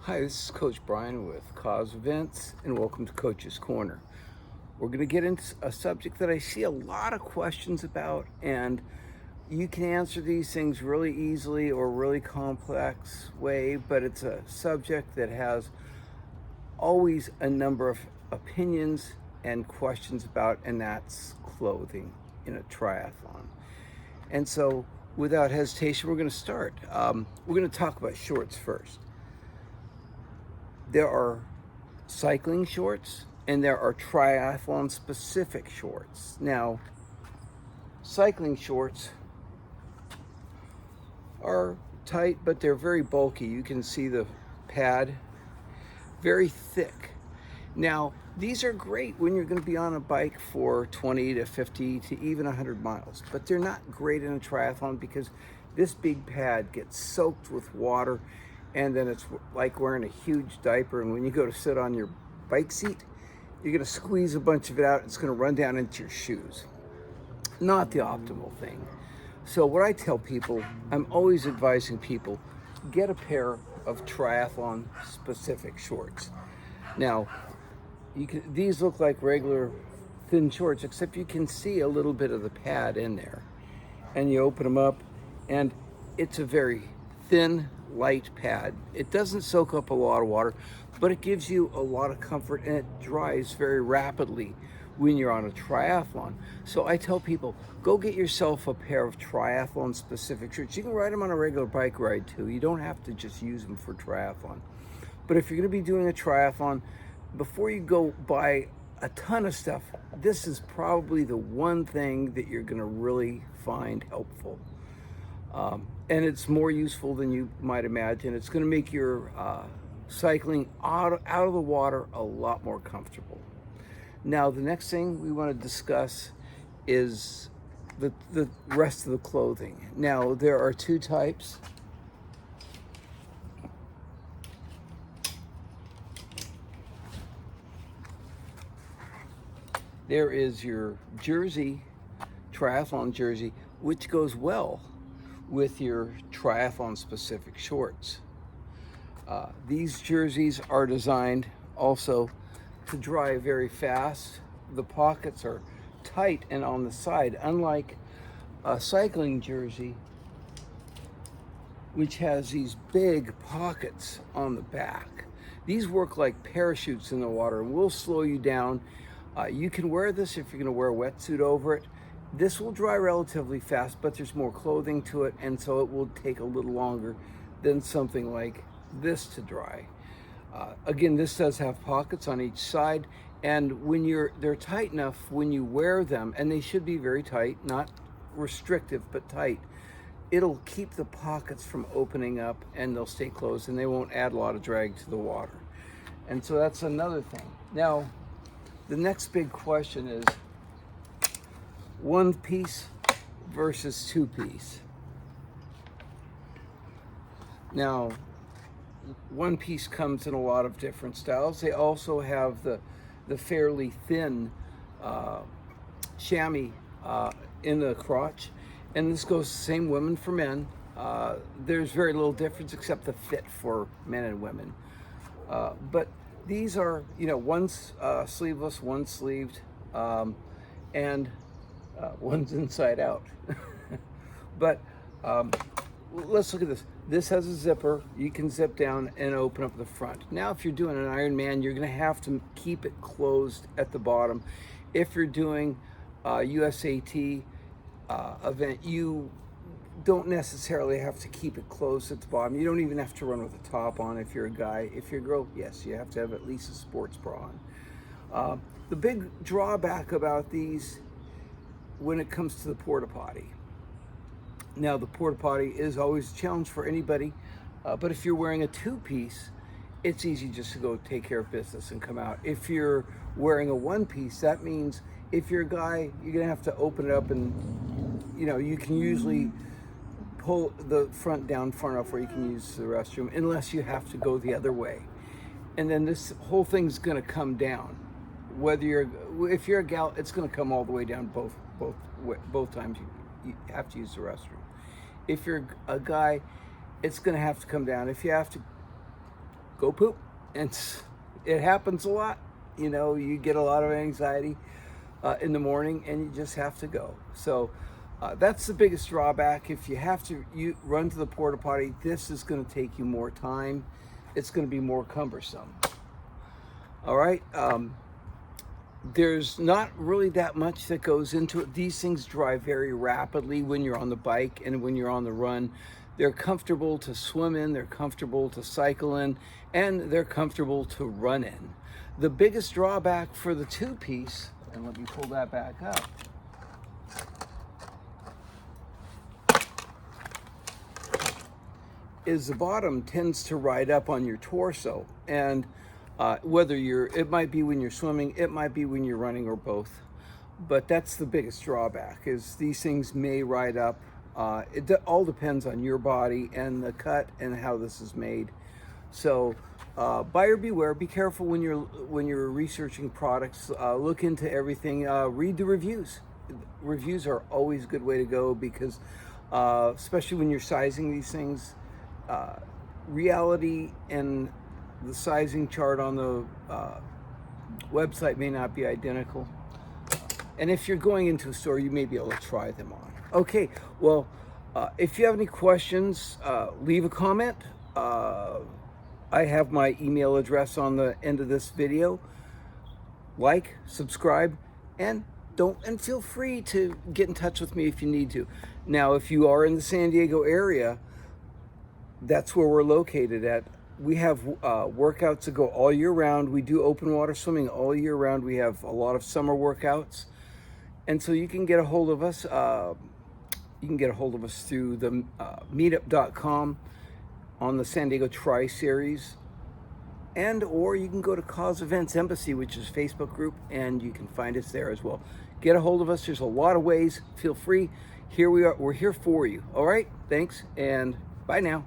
Hi, this is Coach Brian with Cause Events, and welcome to Coach's Corner. We're going to get into a subject that I see a lot of questions about, and you can answer these things really easily or really complex way, but it's a subject that has always a number of opinions and questions about, and that's clothing in a triathlon. And so, without hesitation, we're going to start. We're going to talk about shorts first. There are cycling shorts and there are triathlon specific shorts. Now, cycling shorts are tight, but they're very bulky. You can see the pad, very thick. Now, these are great when you're going to be on a bike for 20 to 50 to even 100 miles, but they're not great in a triathlon because this big pad gets soaked with water, and then it's like wearing a huge diaper, and when you go to sit on your bike seat, you're going to squeeze a bunch of it out. It's going to run down into your shoes. Not the optimal thing. So what I tell people, I'm always advising people, get a pair of triathlon specific shorts. Now, these look like regular thin shorts, except you can see a little bit of the pad in there. And you open them up, and it's a very thin, light pad. It doesn't soak up a lot of water, but it gives you a lot of comfort, and it dries very rapidly when you're on a triathlon. So I tell people, go get yourself a pair of triathlon specific shirts. You can ride them on a regular bike ride too. You don't have to just use them for triathlon. But if you're going to be doing a triathlon, before you go buy a ton of stuff, this is probably the one thing that you're going to really find helpful. And it's more useful than you might imagine. It's going to make your cycling out of the water a lot more comfortable. Now, the next thing we want to discuss is the rest of the clothing. Now, there are two types. There is your jersey, triathlon jersey, which goes well with your triathlon specific shorts. These jerseys are designed also to dry very fast. The pockets are tight and on the side, unlike a cycling jersey, which has these big pockets on the back. These work like parachutes in the water and will slow you down. You can wear this if you're going to wear a wetsuit over it. This will dry relatively fast, but there's more clothing to it, and so it will take a little longer than something like this to dry. Again, this does have pockets on each side, and when they're tight enough when you wear them, and they should be very tight, not restrictive, but tight. It'll keep the pockets from opening up, and they'll stay closed, and they won't add a lot of drag to the water. And so that's another thing. Now, the next big question is one piece versus two piece. Now, one piece comes in a lot of different styles. They also have the fairly thin chamois in the crotch, and this goes the same women for men. There's very little difference except the fit for men and women. But these are, one's sleeveless, one's sleeved, and one's inside out. But let's look at this. This has a zipper. You can zip down and open up the front. Now, if you're doing an Ironman, you're going to have to keep it closed at the bottom. If you're doing a USAT event, you don't necessarily have to keep it closed at the bottom. You don't even have to run with the top on if you're a guy. If you're a girl, yes, you have to have at least a sports bra on. The big drawback about these when it comes to the porta potty. Now, the porta potty is always a challenge for anybody, but if you're wearing a two-piece, it's easy just to go take care of business and come out. If you're wearing a one-piece, that means if you're a guy, you're gonna have to open it up, and you can usually pull the front down far enough where you can use the restroom, unless you have to go the other way. And then this whole thing's gonna come down. If you're a gal, it's gonna come all the way down both times you have to use the restroom. If you're a guy, it's gonna have to come down. If you have to go poop. And it happens a lot. You know, you get a lot of anxiety in the morning, and you just have to go. So that's the biggest drawback. If you have to run to the porta potty, this is going to take you more time. It's going to be more cumbersome. All right. There's not really that much that goes into it. These things dry very rapidly when you're on the bike and when you're on the run. They're comfortable to swim in, they're comfortable to cycle in, and they're comfortable to run in. The biggest drawback for the two-piece, and let me pull that back up, is the bottom tends to ride up on your torso. And whether it might be when you're swimming, it might be when you're running, or both. But that's the biggest drawback, is these things may ride up. It all depends on your body and the cut and how this is made. So buyer beware. Be careful when you're researching products. Look into everything. Read the reviews. Reviews are always a good way to go, because especially when you're sizing these things, reality and the sizing chart on the website may not be identical. And if you're going into a store, you may be able to try them on. Okay, well, if you have any questions, leave a comment. I have my email address on the end of this video. Like, subscribe, and feel free to get in touch with me if you need to. Now, if you are in the San Diego area, that's where we're located at. We have workouts that go all year round. We do open water swimming all year round. We have a lot of summer workouts. And so you can get a hold of us. You can get a hold of us through the meetup.com on the San Diego Tri-Series. Or you can go to Cause Events Embassy, which is a Facebook group, and you can find us there as well. Get a hold of us. There's a lot of ways. Feel free. Here we are. We're here for you. All right? Thanks, and bye now.